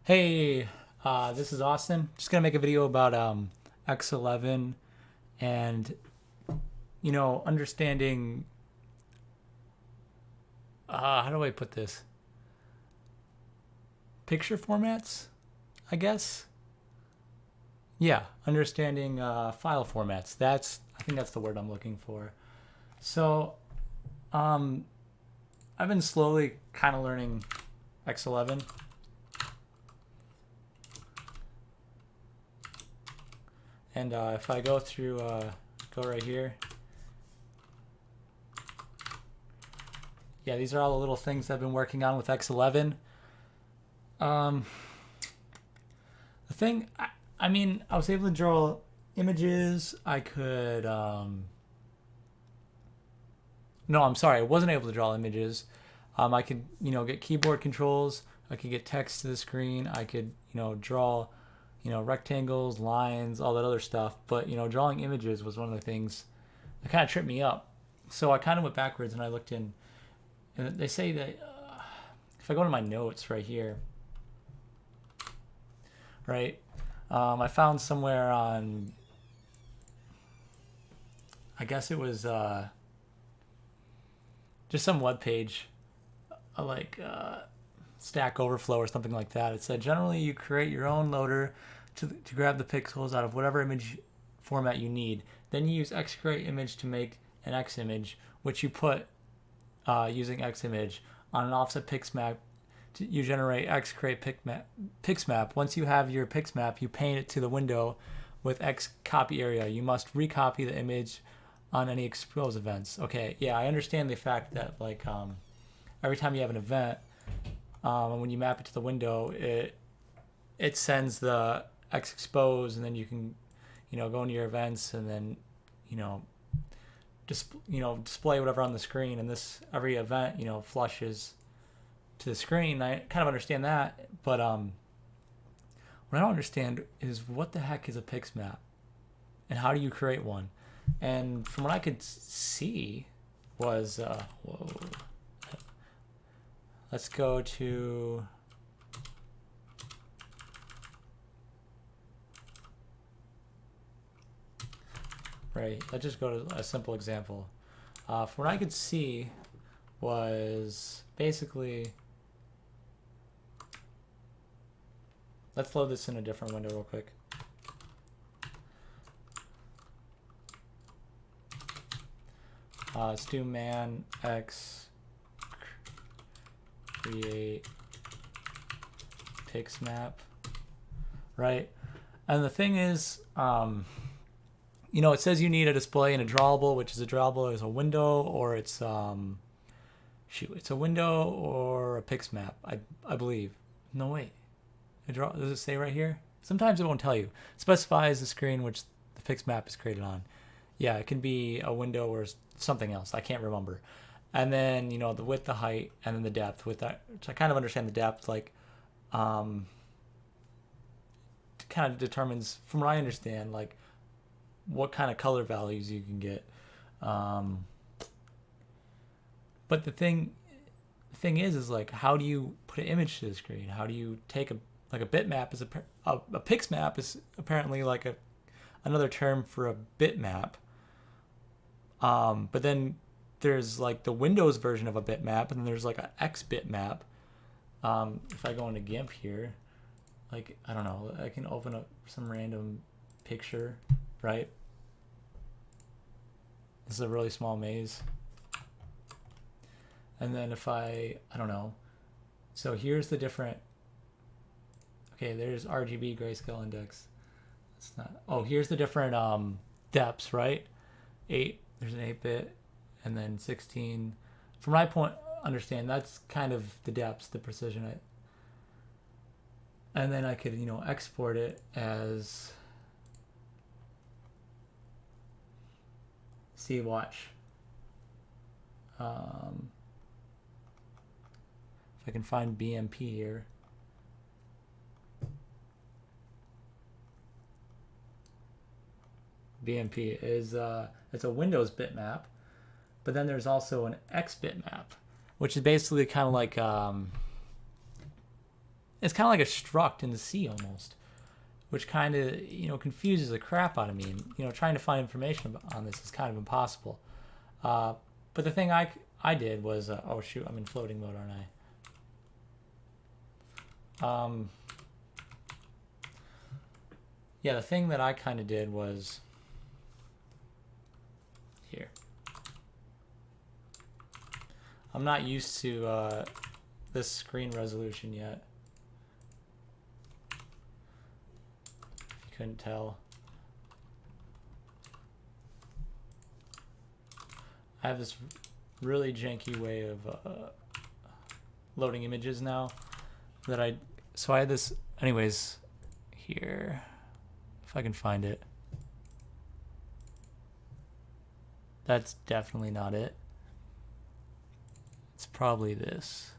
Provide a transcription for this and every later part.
Hey, this is Austin. Just gonna make a video about X11 and understanding. How do I put this? Picture formats, I guess. Yeah, understanding file formats. I think that's the word I'm looking for. So, um, I've been slowly kind of learning X11, and if I go through, go right here. Yeah, these are all the little things I've been working on with X11. Um, the thing, I mean, I was able to draw images. I could, no, I'm sorry, I wasn't able to draw images. I could, get keyboard controls. I could get text to the screen. I could, draw, rectangles, lines, all that other stuff. But, drawing images was one of the things that kind of tripped me up. So I kind of went backwards and I looked in, and they say that if I go to my notes right here, right, I found somewhere on, I guess it was just some web page, like Stack Overflow or something like that. It said generally you create your own loader to grab the pixels out of whatever image format you need. Then you use XCreate image to make an X image, which you put using X image on an offset pix map. You generate XCreate pix map. Once you have your pix map, you paint it to the window with X copy area. You must recopy the image on any expose events. Okay, yeah, I understand the fact that like every time you have an event, and when you map it to the window, it sends the X expose, and then you can, go into your events and then, you know, display whatever on the screen. And this every event, flushes to the screen. I kind of understand that, but what I don't understand is what the heck is a pix map, and how do you create one? And from what I could see was whoa. Let's go to right. Let's just go to a simple example. From what I could see was basically. Let's load this in a different window real quick. Let's do man x create pix map, right? And the thing is, it says you need a display and a drawable, which is a drawable is a window, or it's it's a window or a pix map, I believe. No, wait. Does it say right here? Sometimes it won't tell you. It specifies the screen which the pix map is created on. Yeah, it can be a window or something else. I can't remember. And then, the width, the height, and then the depth. With that, which I kind of understand the depth, like, kind of determines, from what I understand, like, what kind of color values you can get. But the thing is like, how do you put an image to the screen? How do you take a bitmap is a pix map is apparently like another term for a bitmap. But then there's like the Windows version of a bitmap, and then there's like an X bitmap. If I go into GIMP here, like, I don't know, I can open up some random picture, right? This is a really small maze. And then if I don't know, so here's the different, okay, there's RGB grayscale index. It's not, oh, here's the different depths, right? 8, there's an 8-bit, and then 16. From my point, understand that's kind of the depths, the precision. And then I could, export it as, see, watch. If I can find BMP here. BMP is it's a Windows bitmap, but then there's also an X bitmap, which is basically kind of like it's kind of like a struct in the C almost, which kind of, confuses the crap out of me. And, trying to find information on this is kind of impossible. But the thing I did was, oh shoot, I'm in floating mode, aren't I? Yeah, the thing that I kind of did was here. I'm not used to this screen resolution yet. If you couldn't tell. I have this really janky way of loading images now that so I had this, anyways, here, if I can find it. That's definitely not it. It's probably this.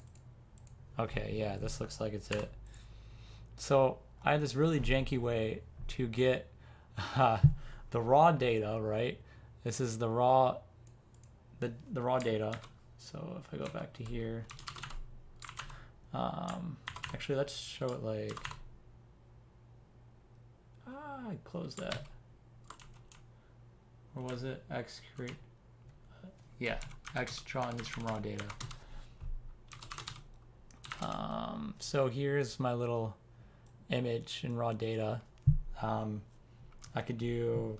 Okay, yeah, this looks like it's it. So I had this really janky way to get the raw data, right? This is the raw raw data. So if I go back to here, actually let's show it like, I closed that. Or was it X create? Yeah, X drawing is from raw data. So here's my little image in raw data. I could do,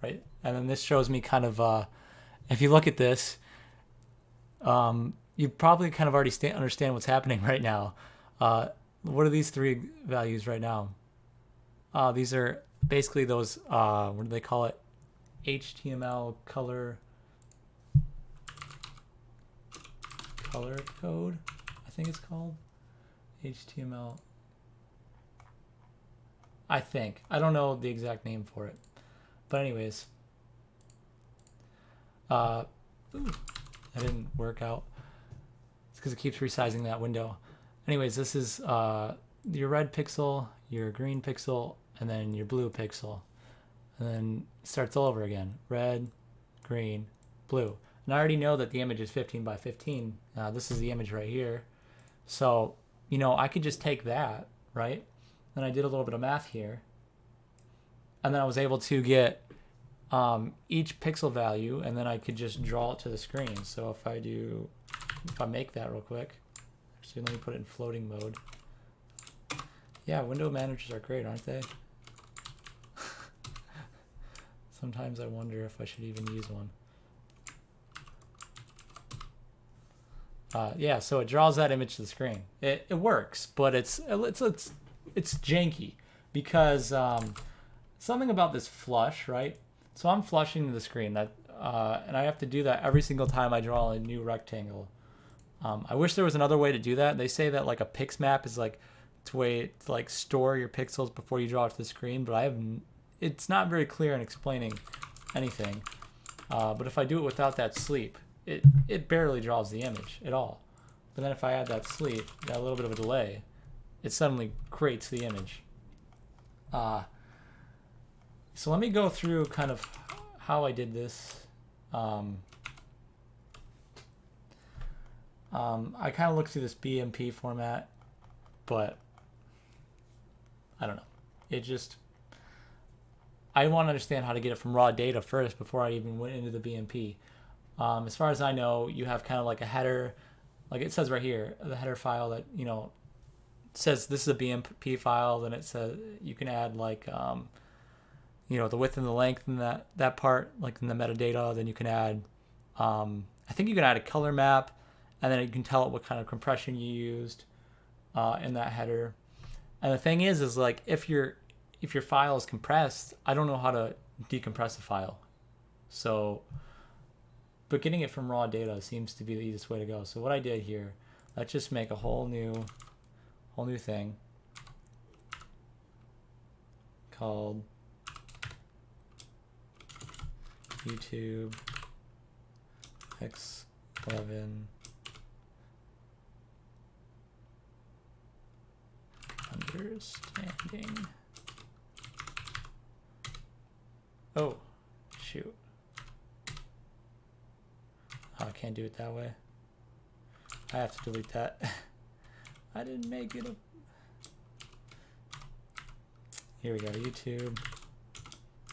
right? And then this shows me kind of, if you look at this, you probably kind of already understand what's happening right now. What are these three values right now? These are basically those, what do they call it? HTML color code, I think it's called. HTML. I think. I don't know the exact name for it. But anyways. That didn't work out. It's because it keeps resizing that window. Anyways, this is your red pixel, your green pixel, and then your blue pixel. And then it starts all over again. Red, green, blue. And I already know that the image is 15 by 15. This is the image right here. So, I could just take that, right? Then I did a little bit of math here. And then I was able to get each pixel value, and then I could just draw it to the screen. So if I make that real quick. Actually, let me put it in floating mode. Yeah, window managers are great, aren't they? Sometimes I wonder if I should even use one. Yeah, so it draws that image to the screen. It works, but it's janky because something about this flush, right? So I'm flushing the screen that, and I have to do that every single time I draw a new rectangle. I wish there was another way to do that. They say that like a pix map is like a way to like store your pixels before you draw it to the screen, but it's not very clear in explaining anything. But if I do it without that sleep, it barely draws the image at all. But then if I add that sleep, a little bit of a delay, it suddenly creates the image. So let me go through kind of how I did this. I kind of looked through this BMP format, but I don't know. I want to understand how to get it from raw data first before I even went into the BMP. As far as I know, you have kind of like a header, like it says right here, the header file that, says this is a BMP file. Then it says you can add like, the width and the length in that part, like in the metadata. Then you can add, I think you can add a color map, and then you can tell it what kind of compression you used in that header. And the thing is like if your file is compressed, I don't know how to decompress a file. So, but getting it from raw data seems to be the easiest way to go. So what I did here, let's just make a whole new thing called YouTube X11 understanding. Oh, shoot. Oh, I can't do it that way. I have to delete that. I didn't make it. Here we go. YouTube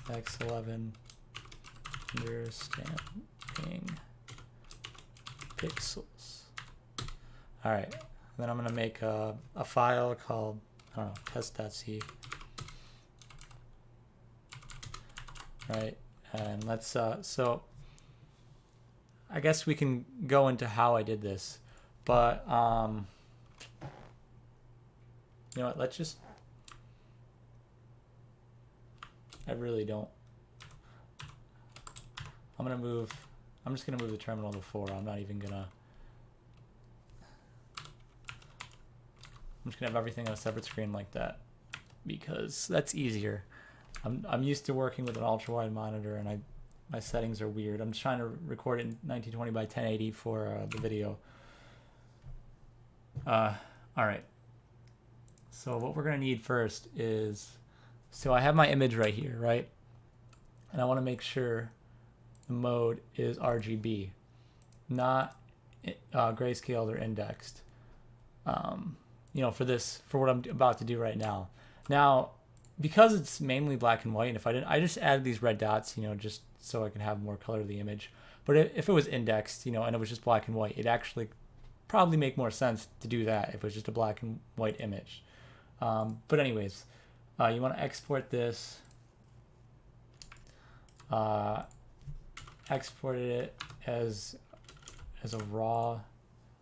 X11 understanding pixels. All right. Then I'm gonna make a file called, I don't know, test.c. Right, and let's so I guess we can go into how I did this, but you know what? Let's just. I really don't. I'm just gonna move the terminal to 4. I'm just gonna have everything on a separate screen like that because that's easier. I'm used to working with an ultra wide monitor and my settings are weird. I'm trying to record it in 1920 by 1080 for the video. All right. So what we're gonna need first is, so I have my image right here, right? And I want to make sure the mode is RGB, not grayscaled or indexed. You know, for what I'm about to do right now. Now, because it's mainly black and white, and if I just added these red dots, you know, just so I can have more color to the image. But if it was indexed, you know, and it was just black and white, it'd actually probably make more sense to do that if it was just a black and white image. But anyways, you want to export this, export it as a raw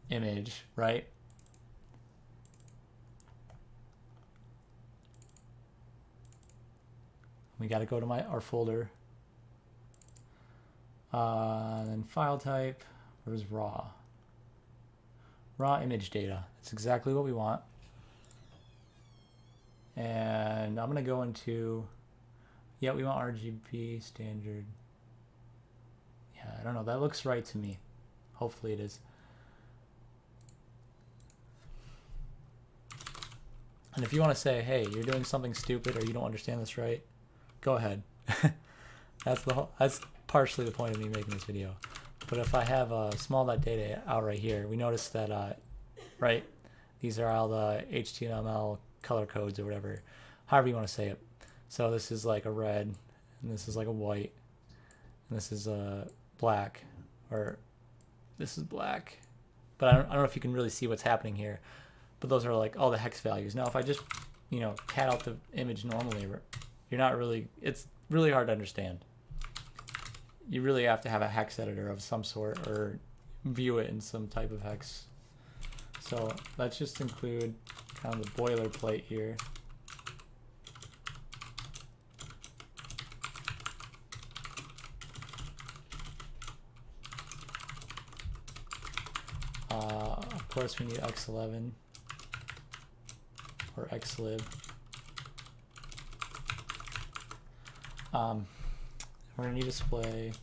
image, right? We got to go to our folder, then file type. Where's raw? Raw image data. That's exactly what we want. And I'm gonna go into, yeah, we want RGB standard. Yeah, I don't know. That looks right to me. Hopefully it is. And if you want to say, hey, you're doing something stupid or you don't understand this right, go ahead. That's partially the point of me making this video. But if I have a small.data out right here, we notice that, right, these are all the HTML color codes or whatever, however you want to say it. So this is like a red, and this is like a white, and this is a black, or this is black. But I don't know if you can really see what's happening here. But those are like all the hex values. Now if I just, you know, cat out the image normally, you're not really, it's really hard to understand. You really have to have a hex editor of some sort or view it in some type of hex. So let's just include kind of the boilerplate here. Of course we need X11 or Xlib. We're going to need display.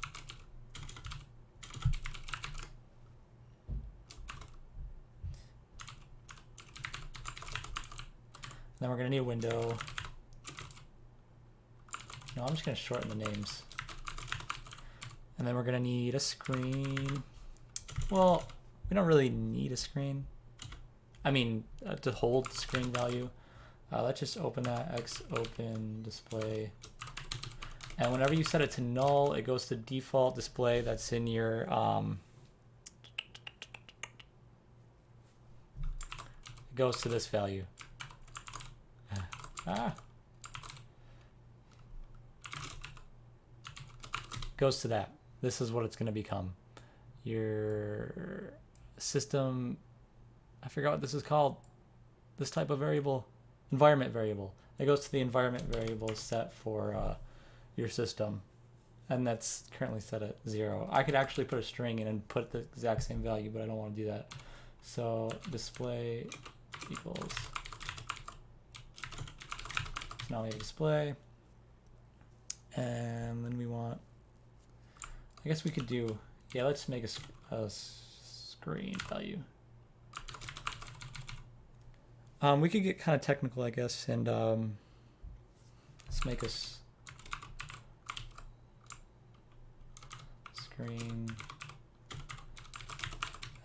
Then we're going to need a window. No, I'm just going to shorten the names. And then we're going to need a screen. Well, we don't really need a screen. I mean, to hold the screen value. Let's just open that, X open display. And whenever you set it to null, it goes to default display that's in your it goes to this value. Goes to that. This is what it's going to become. Your system, I forgot what this is called. This type of variable, environment variable. It goes to the environment variable set for your system, and that's currently set at 0. I could actually put a string in and put the exact same value, but I don't want to do that. So display equals, so now we have display, and then we want, I guess we could do, yeah, let's make a screen value. We could get kind of technical, I guess, and let's make us screen,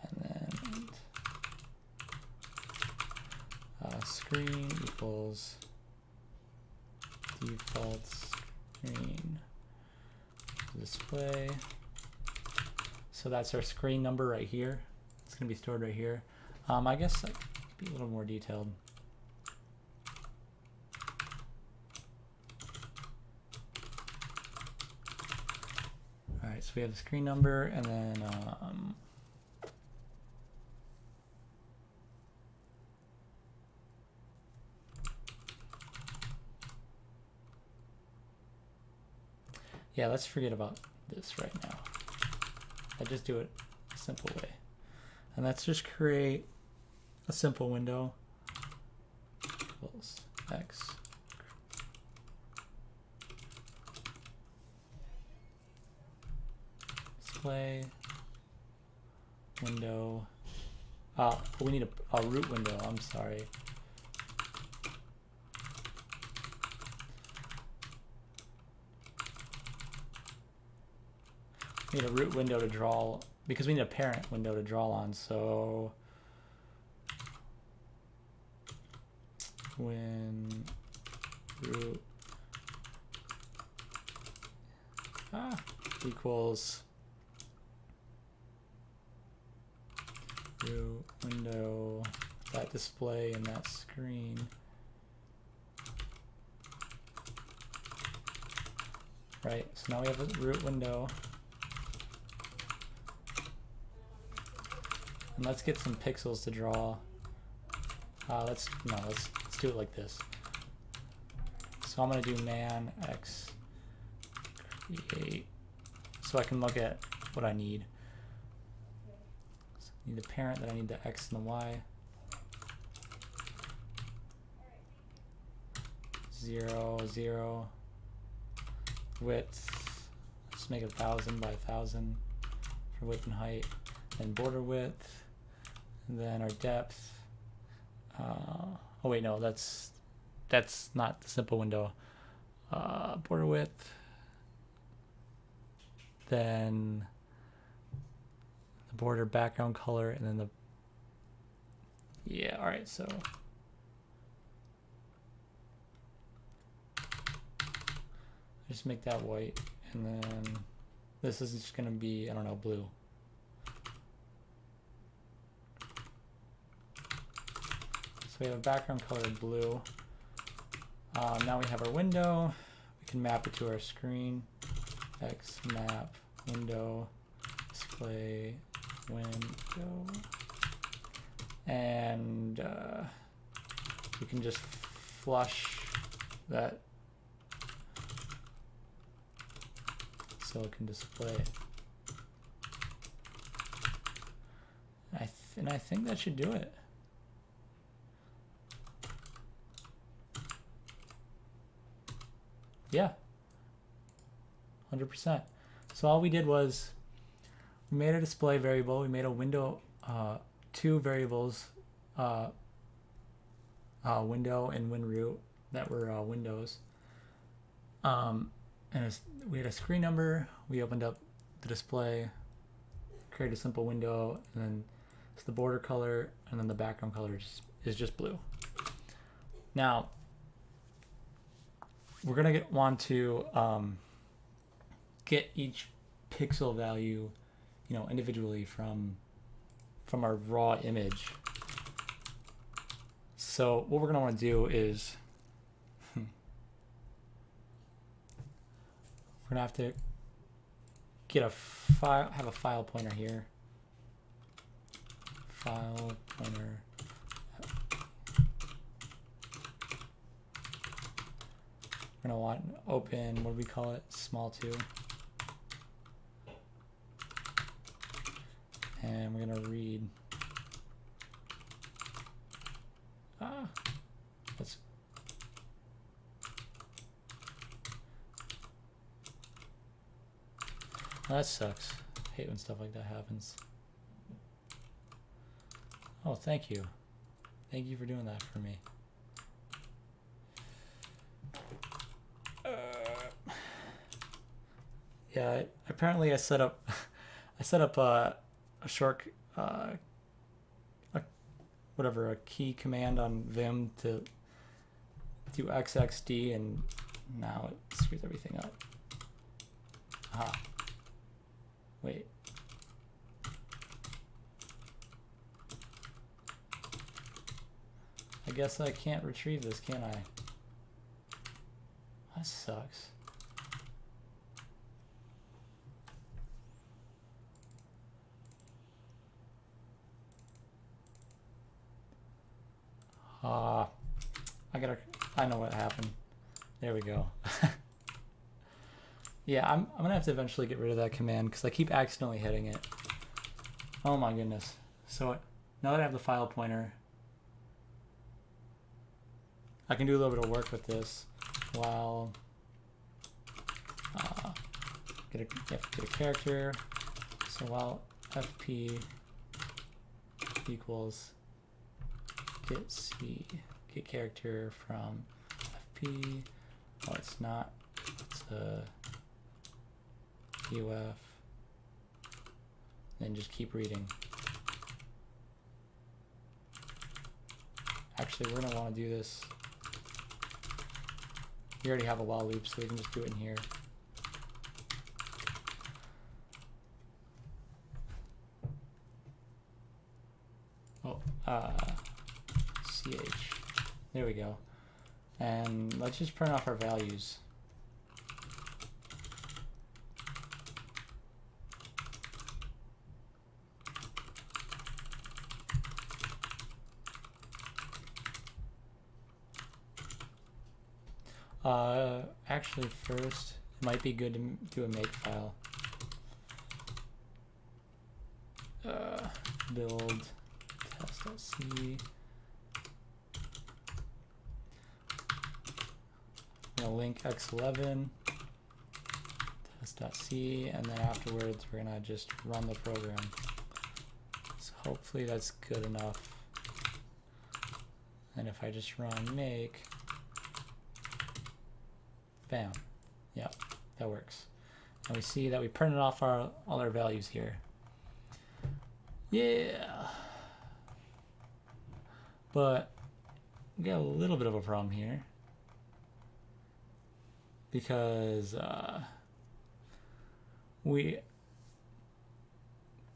and then screen equals default screen display. So that's our screen number right here. It's going to be stored right here. I guess I could be a little more detailed. All right, so we have the screen number, and then yeah, let's forget about this right now. I just do it a simple way. And let's just create a simple window equals X. Display window. We need a root window, I'm sorry. We need a root window to draw, because we need a parent window to draw on. So when root equals root window, that display and that screen. Right, so now we have a root window. And let's get some pixels to draw. Let's do it like this. So I'm gonna do man x create, so I can look at what I need. So I need the parent, that I need the x and the y. 0, 0. Width, let's make 1000 by 1000 for width and height. And border width. And then our depth. Oh wait, no, that's not the simple window. Border width. Then the border background color, and then all right, so just make that white, and then this is just gonna be, I don't know, blue. So we have a background color blue. Now we have our window. We can map it to our screen. X map window display window, and we can just flush that so it can display. And I think that should do it. Yeah, 100%. So all we did was we made a display variable. We made a window, two variables, window and winRoot that were windows. And we had a screen number. We opened up the display, created a simple window, and then it's the border color, and then the background color is just blue. Now, we're gonna want to get each pixel value, individually from our raw image. So what we're gonna want to do is we're gonna have to get have a file pointer here. File pointer. We're gonna want an open, what do we call it? Small 2. And we're gonna read. That sucks. I hate when stuff like that happens. Oh, thank you. Thank you for doing that for me. Yeah, apparently I set up a short whatever, a key command on Vim to do XXD, and now it screws everything up. Aha. Wait. I guess I can't retrieve this, can I? That sucks. I know what happened. There we go. Yeah, I'm gonna have to eventually get rid of that command because I keep accidentally hitting it. Oh my goodness. So now that I have the file pointer, I can do a little bit of work with this while you have to get a character. So while fp equals get character from fp. Oh, it's not. It's a uf. Then just keep reading. Actually, we're gonna want to do this. We already have a while loop, so we can just do it in here. Oh, ch. There we go. And let's just print off our values. Actually, first, it might be good to do a makefile. Build test.c. I'm gonna link X11, test.c, and then afterwards we're gonna just run the program. So hopefully that's good enough. And if I just run make, bam, yep, that works. And we see that we printed off all our values here. Yeah. But we got a little bit of a problem here because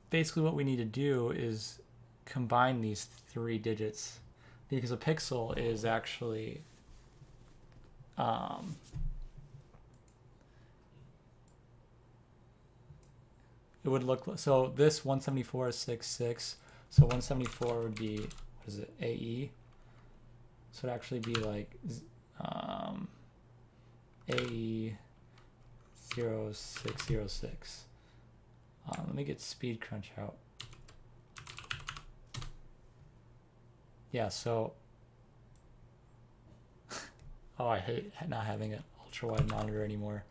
basically what we need to do is combine these 3 digits, because a pixel is actually it would look like, so this 174 is 66, so 174 would be, what is it, AE? So it'd actually be like AE 0606. Let me get speed crunch out. Yeah, so oh, I hate not having an ultra wide monitor anymore.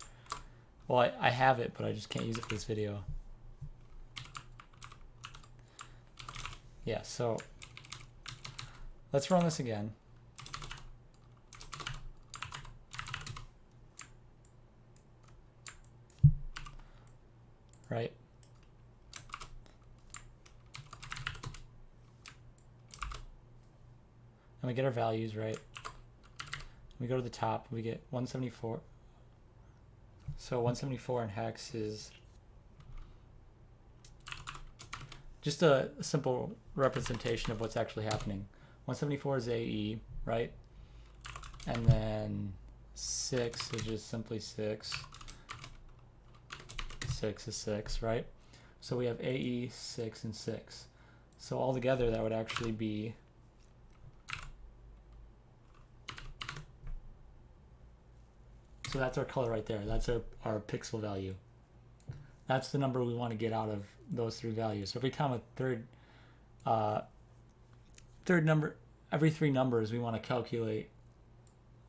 Well, I have it, but I just can't use it for this video. Yeah, so let's run this again. Right? And we get our values, right? We go to the top, we get 174. So 174 in hex is just a simple representation of what's actually happening. 174 is AE, right? And then 6 is just simply 6. 6 is 6, right? So we have AE, 6, and 6. So altogether that would actually be so that's our color right there. That's our pixel value. That's the number we want to get out of those 3 values. So every time a third number, every 3 numbers, we want to calculate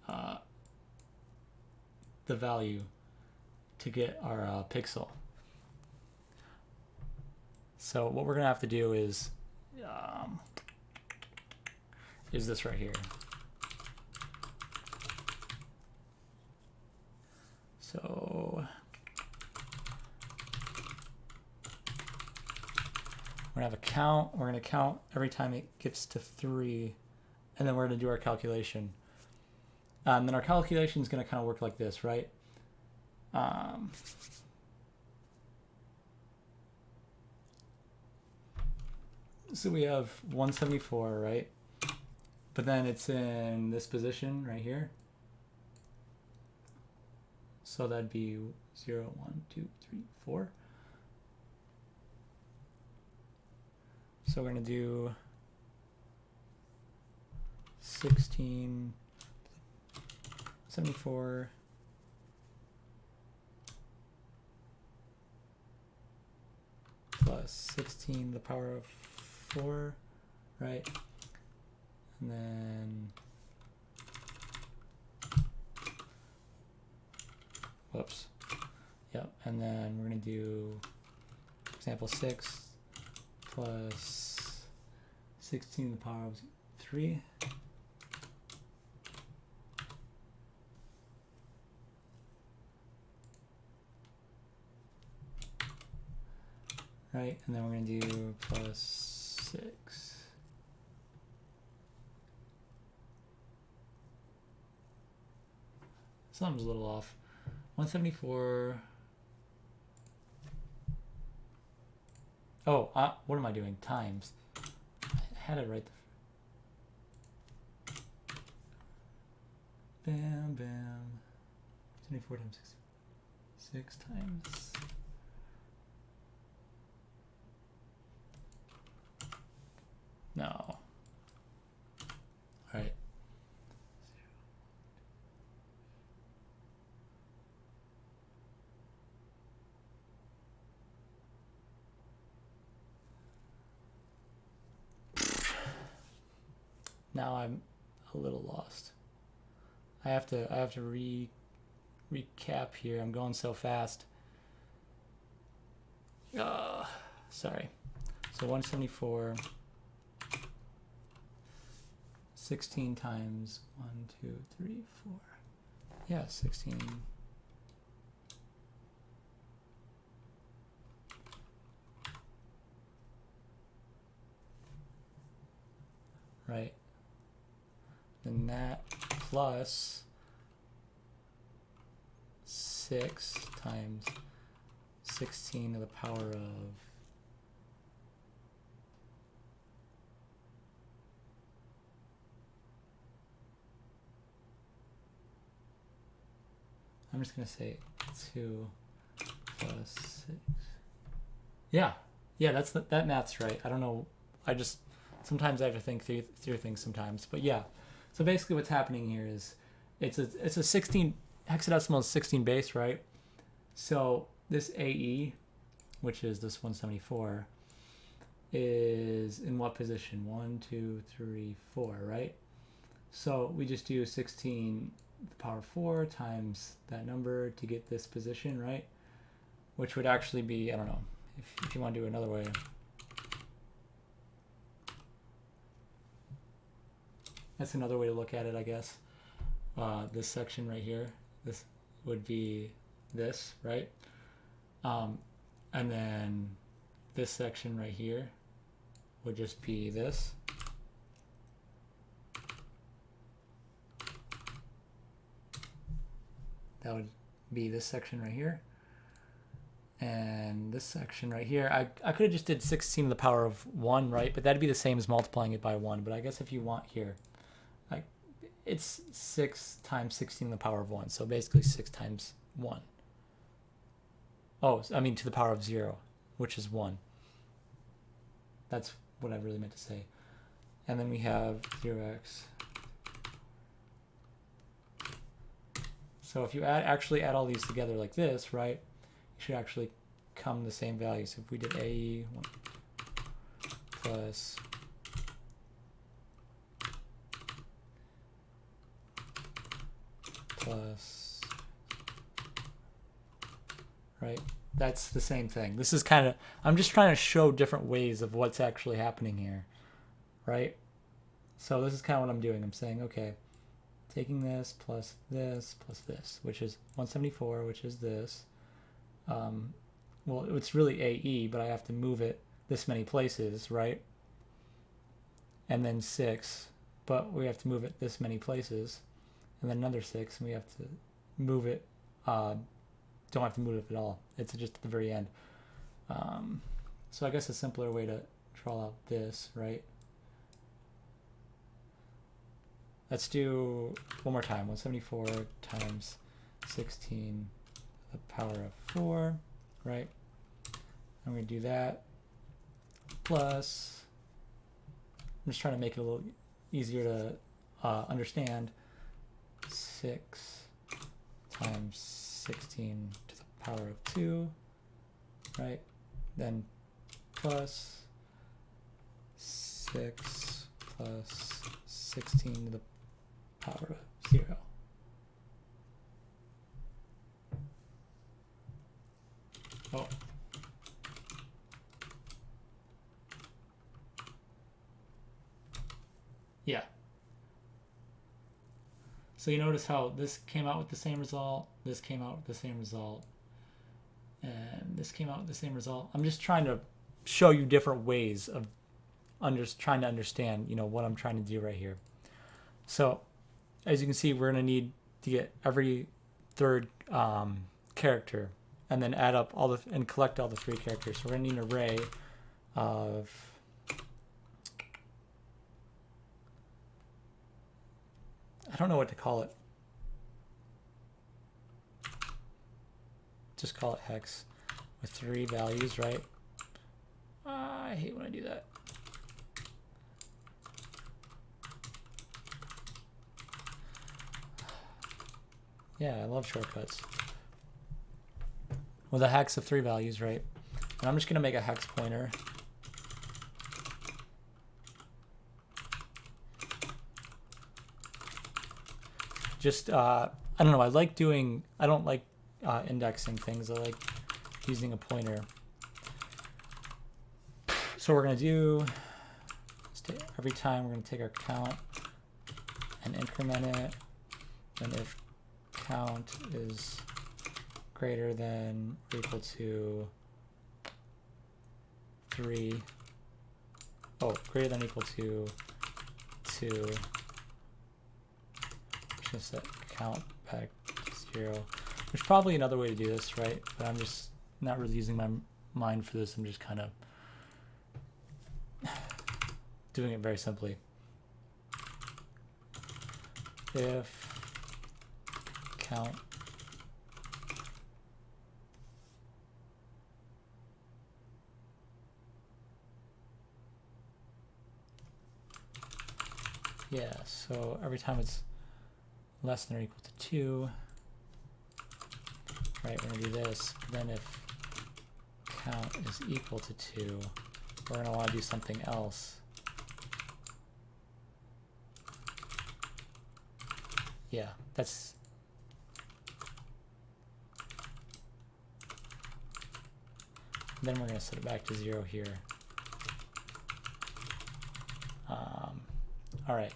the value to get our pixel. So what we're gonna have to do is this right here. So we're gonna have a count. We're going to count every time it gets to 3, and then we're going to do our calculation. Then our calculation is going to kind of work like this, right? So we have 174, right? But then it's in this position right here. So that'd be 0, 1, 2, 3, 4. So we're going to do 16, 74, plus 16 to the power of 4, right? And then, whoops. Yep, and then we're going to do example 6 plus 16 to the power of 3. Right, and then we're going to do plus 6. Something's a little off. 174. Oh, what am I doing? Times. I had it right there. Bam, bam. 24 times 6 times. No. All right. Now I'm a little lost. I have to recap here. I'm going so fast. Sorry. So 174. 16 times 1, 2, 3, 4. Yeah, 16. Right. Then that plus 6 times 16 to the power of I'm just going to say 2 plus 6. Yeah, that math's right. I don't know. Sometimes I have to think through things sometimes. But yeah, so basically what's happening here is it's a 16, hexadecimal is 16 base, right? So this AE, which is this 174, is in what position? 1, 2, 3, 4, right? So we just do 16 to the power of 4 times that number to get this position, right? Which would actually be, I don't know, if you want to do it another way. That's another way to look at it, I guess. This section right here, this would be this, right? And then this section right here would just be this. That would be this section right here. And this section right here, I could have just did 16 to the power of 1, right? But that'd be the same as multiplying it by 1. But I guess if you want here, it's 6 times 16 to the power of 1. So basically 6 times 1. Oh, I mean to the power of 0, which is 1. That's what I really meant to say. And then we have 0x. So if you actually add all these together like this, right, you should actually come the same value. So if we did AE plus right, that's the same thing. This is kind of, I'm just trying to show different ways of what's actually happening here, right? So this is kind of what I'm doing. I'm saying, okay, taking this, plus this, which is 174, which is this. Well, it's really AE, but I have to move it this many places, right? And then 6, but we have to move it this many places, and then another 6, and we have to move it, don't have to move it at all. It's just at the very end. So I guess a simpler way to draw out this, right? Let's do one more time. 174 times 16 to the power of 4, right? I'm going to do that plus, I'm just trying to make it a little easier to understand, 6 times 16 to the power of 2, right? Then plus 6 plus 16 to the power of 0. Oh. Yeah. So you notice how this came out with the same result, this came out with the same result, and this came out with the same result. I'm just trying to show you different ways of trying to understand, you know, what I'm trying to do right here. So as you can see, we're going to need to get every third character and then add up all and collect all the 3 characters. So we're going to need an array of I don't know what to call it. Just call it hex with 3 values, right? I hate when I do that. Yeah, I love shortcuts. With a hex of 3 values, right? And I'm just going to make a hex pointer. Just, I don't know, I don't like indexing things. I like using a pointer. So we're going to do, every time we're going to take our count and increment it. And if count is greater than or equal to 3, greater than or equal to 2, just set count back to 0. There's probably another way to do this, right? But I'm just not really using my mind for this. I'm just kind of doing it very simply. If count so every time it's less than or equal to 2, right, we're going to do this. Then if count is equal to 2, we're going to want to do something else. Yeah, that's... Then we're going to set it back to 0 here. All right,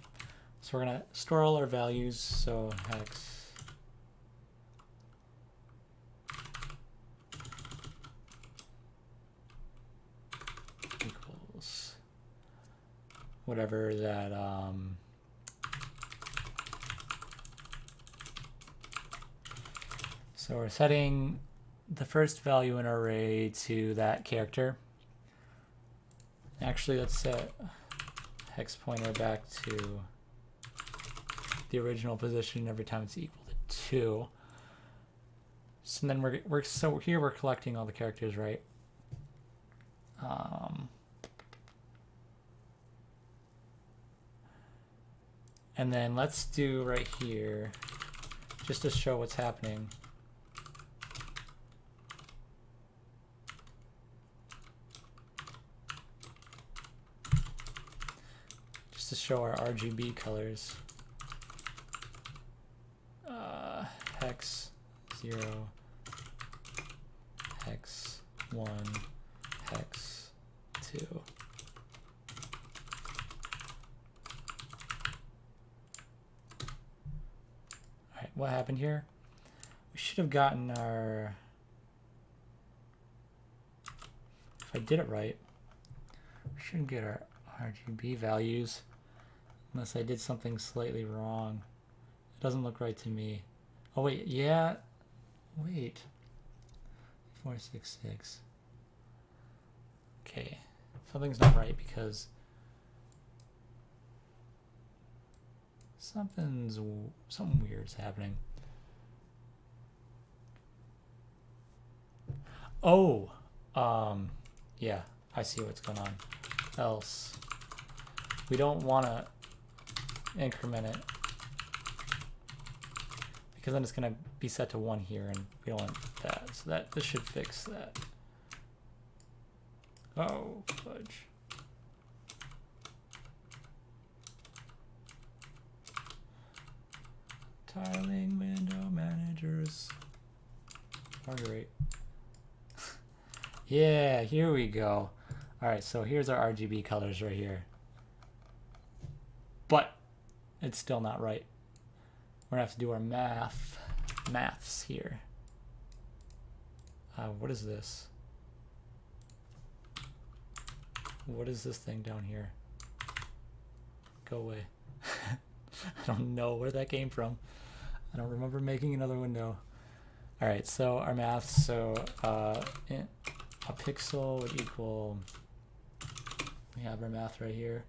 so we're going to store all our values. So hex equals whatever that so we're setting the first value in our array to that character. Actually, let's set hex pointer back to the original position every time it's equal to 2. So then so here we're collecting all the characters, right? And then let's do right here, just to show what's happening. To show our RGB colors. Hex 0, hex 1, hex 2. Alright, what happened here? We should have gotten our, if I did it right, should get our RGB values. Unless I did something slightly wrong. It doesn't look right to me. Oh wait, yeah. Wait. 466. Okay. Something's not right because something weird's happening. Oh, yeah, I see what's going on. Else, we don't want to increment it because then it's going to be set to 1 here, and we don't want that. So this should fix that. Oh, fudge. Tiling window managers are great. Yeah, here we go. All right, so here's our RGB colors right here. But it's still not right. We're gonna have to do our maths here. What is this? What is this thing down here? Go away. I don't know where that came from. I don't remember making another window. All right, so our maths, so a pixel would equal, we have our math right here,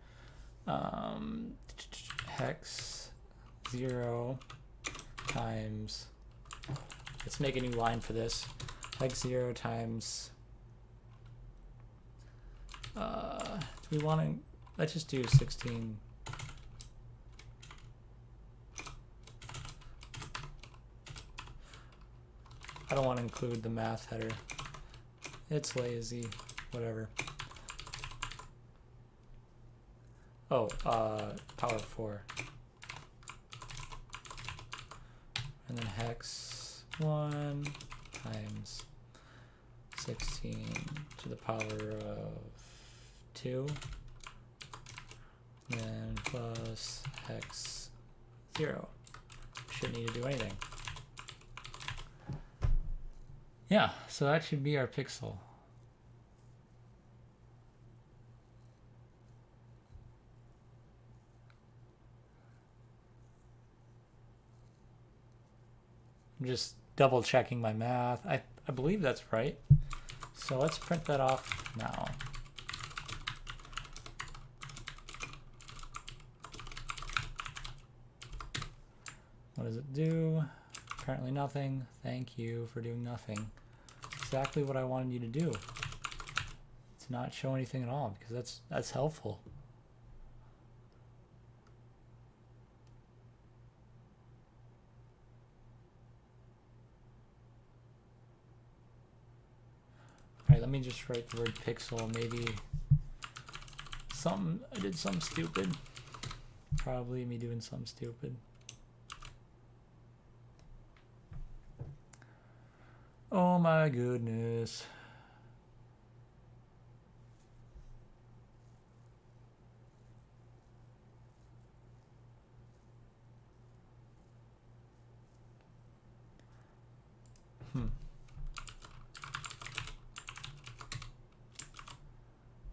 hex 0 times, let's make a new line for this, hex 0 times, do we want to, let's just do 16, I don't want to include the math header. It's lazy, whatever. Oh, power 4. And then hex 1 times 16 to the power of 2. And then plus hex 0. Shouldn't need to do anything. Yeah, so that should be our pixel. I'm just double checking my math. I believe that's right. So let's print that off now. What does it do? Apparently nothing. Thank you for doing nothing. Exactly what I wanted you to do. To not show anything at all, because that's helpful. Alright, let me just write the word pixel. Maybe I did something stupid. Probably me doing something stupid. Oh my goodness.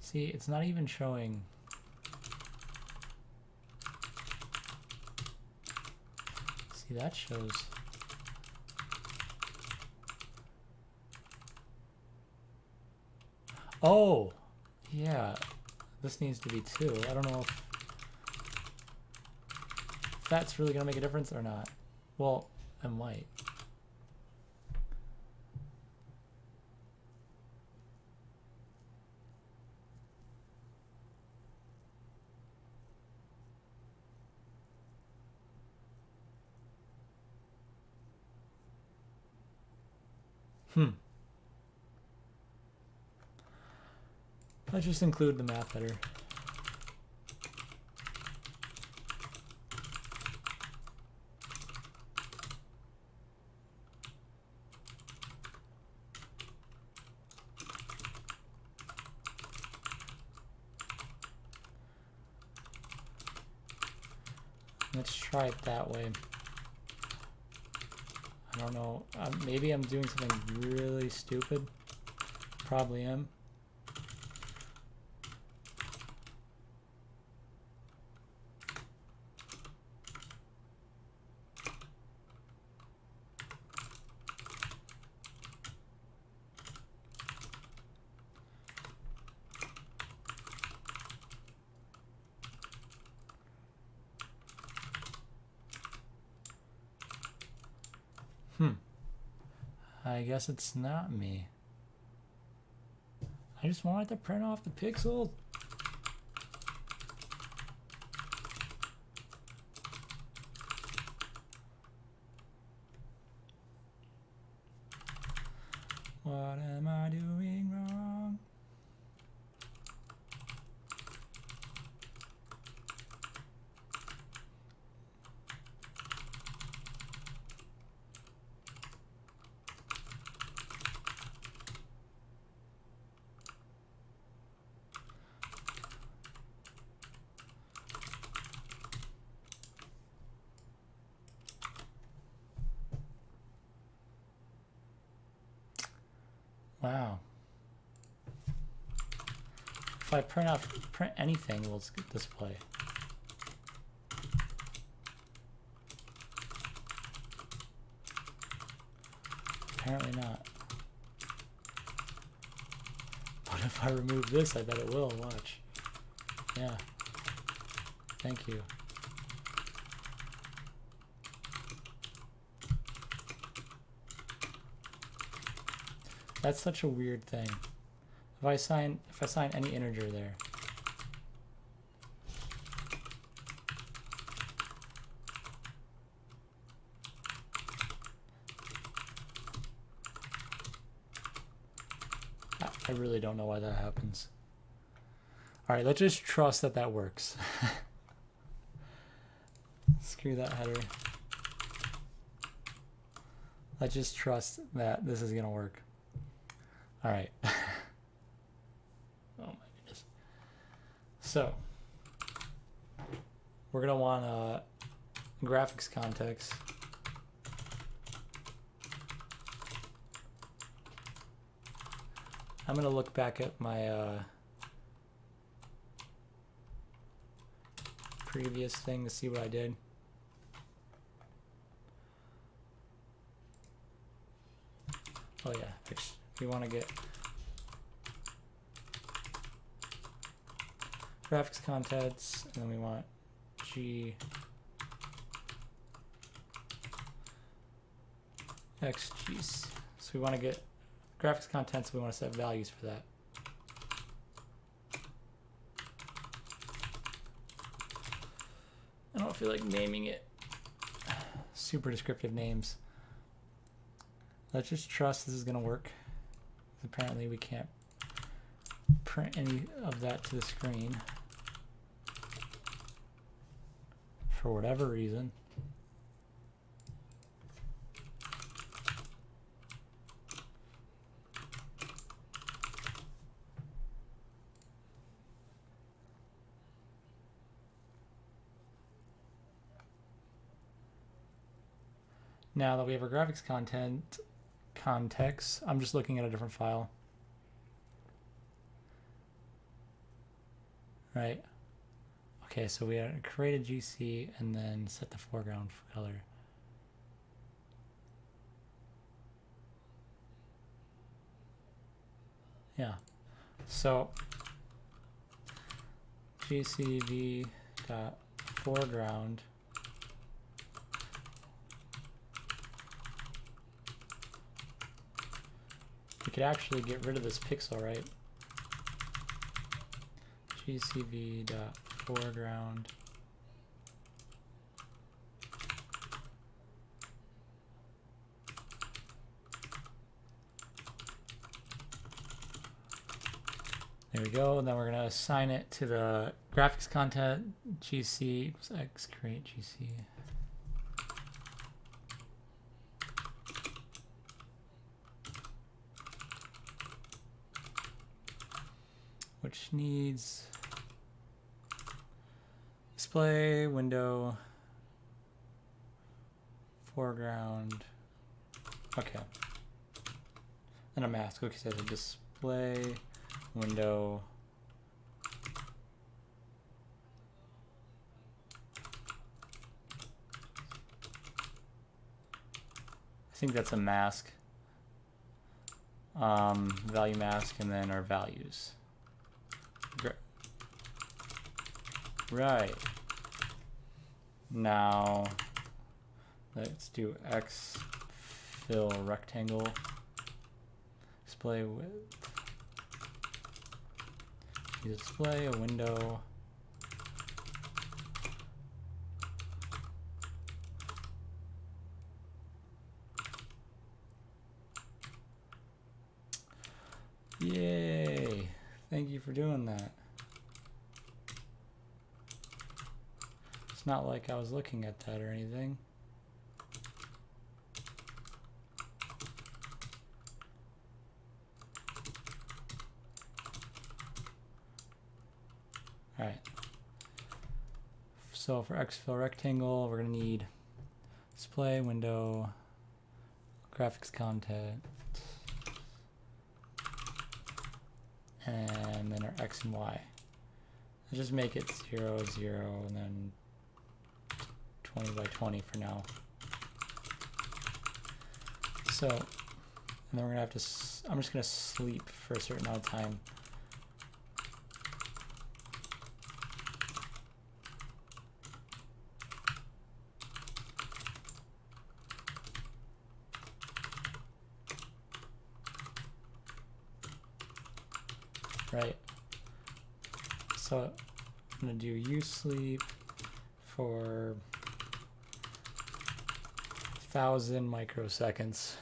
See, it's not even showing. See, that shows. Oh, yeah, this needs to be 2. I don't know if that's really gonna make a difference or not. Well, it might. Let's just include the math header. Let's try it that way. I don't know. Maybe I'm doing something really stupid. Probably am. I guess it's not me. I just wanted to print off the pixels. What am I doing wrong? Wow. If I print anything, will display. Apparently not. But if I remove this, I bet it will. Watch. Yeah. Thank you. That's such a weird thing. If I assign any integer there. I really don't know why that happens. All right, let's just trust that that works. Screw that header. Let's just trust that this is gonna work. All right. Oh my goodness. So we're gonna want graphics context. I'm gonna look back at my previous thing to see what I did. Oh yeah, we want to get graphics contents, and then we want XGC. So we want to get graphics contents, we want to set values for that. I don't feel like naming it super descriptive names. Let's just trust this is going to work. Apparently we can't print any of that to the screen for whatever reason. Now that we have our graphics context, I'm just looking at a different file. Right. Okay, so we create a GC and then set the foreground color. Yeah. So GCV dot foreground. We could actually get rid of this pixel, right? GCV dot foreground. There we go. And then we're going to assign it to the graphics content GC X create GC. Which needs display, window, foreground. Okay. And a mask. Okay, so display, window. I think that's a mask. Value mask, and then our values. Right. Now let's do X fill rectangle, display width, display a window, yay, thank you for doing that. It's not like I was looking at that or anything. All right. So for Xfill rectangle, we're gonna need display window, graphics content, and then our X and Y. Let's just make it 0, 0, and then 20 by 20 for now. So, and then we're gonna have to, I'm just gonna sleep for a certain amount of time. Right. So I'm gonna do uSleep for 1,000 microseconds.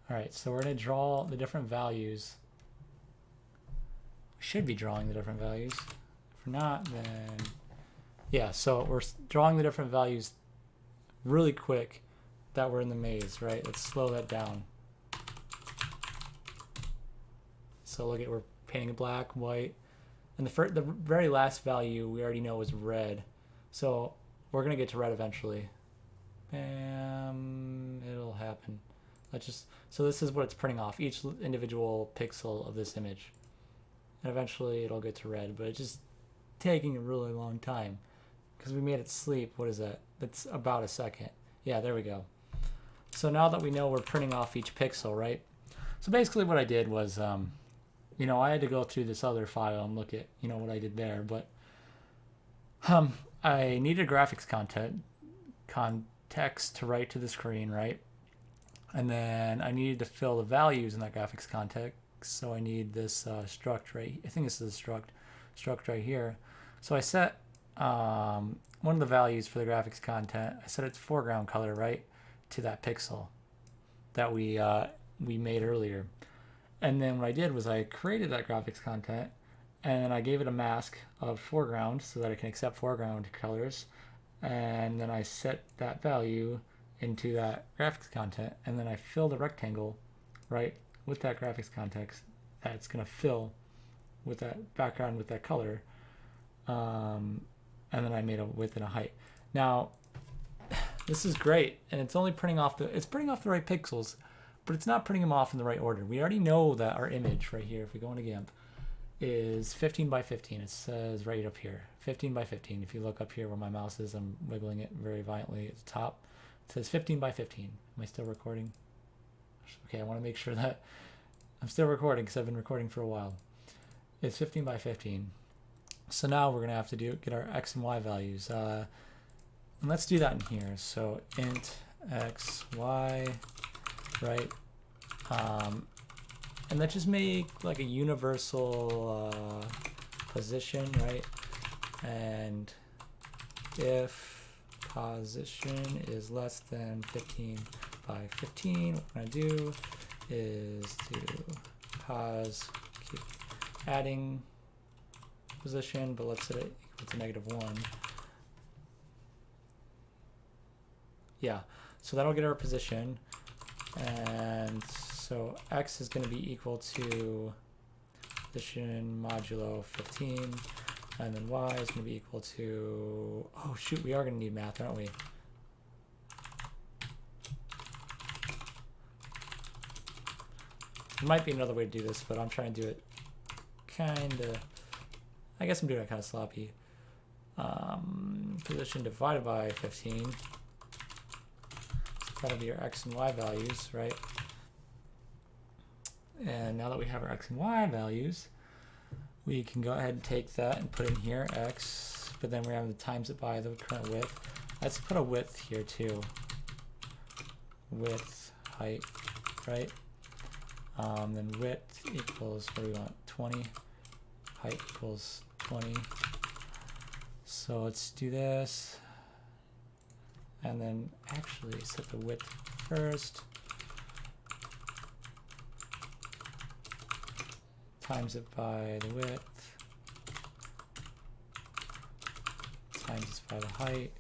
All right, so we're gonna draw the different values. We should be drawing the different values. If we're not, then yeah, so we're drawing the different values really quick that we're in the maze, right? Let's slow that down. So look at, we're painting black, white, and the very last value we already know is red. So we're gonna get to red eventually. Bam, it'll happen. Let's just, so this is what it's printing off, each individual pixel of this image. And eventually it'll get to red, but it's just taking a really long time because we made it sleep. What is that? That's about a second. Yeah, there we go. So now that we know we're printing off each pixel, right? So basically what I did was, you know, I had to go through this other file and look at, you know, what I did there, but I needed graphics context to write to the screen, right? And then I needed to fill the values in that graphics context. So I need this struct right, I think this is a struct right here. So I set one of the values for the graphics content, I set its foreground color, right, to that pixel that we made earlier. And then what I did was I created that graphics content and I gave it a mask of foreground so that it can accept foreground colors. And then I set that value into that graphics content, and then I filled a rectangle, right, with that graphics context that's going to fill with that background with that color. And then I made a width and a height. Now, this is great, and it's only printing off the right pixels, but it's not printing them off in the right order. We already know that our image right here, if we go into GIMP, is 15 by 15. It says right up here, 15 by 15. If you look up here where my mouse is, I'm wiggling it very violently at the top. It says 15 by 15. Am I still recording? Okay, I want to make sure that I'm still recording because I've been recording for a while. It's 15 by 15. So now we're going to have to get our X and Y values. And let's do that in here. So int X, Y, right? And let's just make like a universal position, right? And if position is less than 15 by 15, what we're going to do is to keep adding position, but let's set it equal to -1. Yeah, so that'll get our position. And so X is going to be equal to position modulo 15. And then Y is going to be equal to, oh shoot, we are going to need math, aren't we? There might be another way to do this, but I'm trying to do it kind of, I guess I'm doing it kind of sloppy. Position divided by 15. So that'll be your X and Y values, right? And now that we have our X and Y values, we can go ahead and take that and put in here X but then we're having to times it by the current width. Let's put a width here too. Width, height, right? Then width equals, what do we want? 20. Height equals 20. So let's do this. And then actually set the width first. Times it by the width. Times it by the height.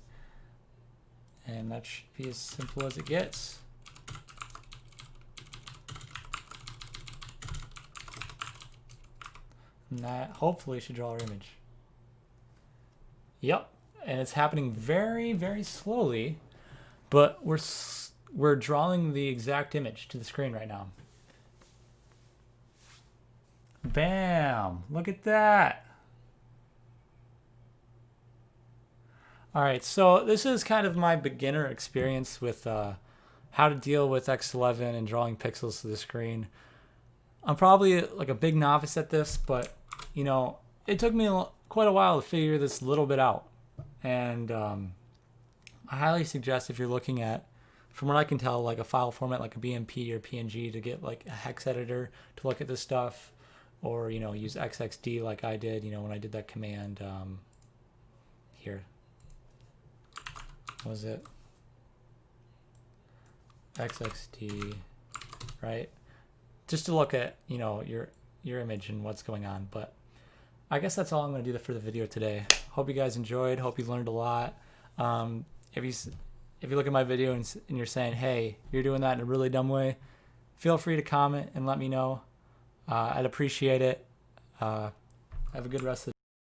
And that should be as simple as it gets. And that hopefully should draw our image. Yep, and it's happening very, very slowly, but we're drawing the exact image to the screen right now. Bam! Look at that. All right, so this is kind of my beginner experience with how to deal with X11 and drawing pixels to the screen. I'm probably like a big novice at this, but you know, it took me quite a while to figure this little bit out. And I highly suggest, if you're looking at, from what I can tell, like a file format like a BMP or PNG, to get like a hex editor to look at this stuff, or you know, use XXD like I did, you know, when I did that command here. What was it? XXD, right? Just to look at, you know, your image and what's going on. But I guess that's all I'm going to do for the video today. Hope you guys enjoyed. Hope you learned a lot. If you look at my video and you're saying, hey, you're doing that in a really dumb way, feel free to comment and let me know. I'd appreciate it. Have a good rest of the day.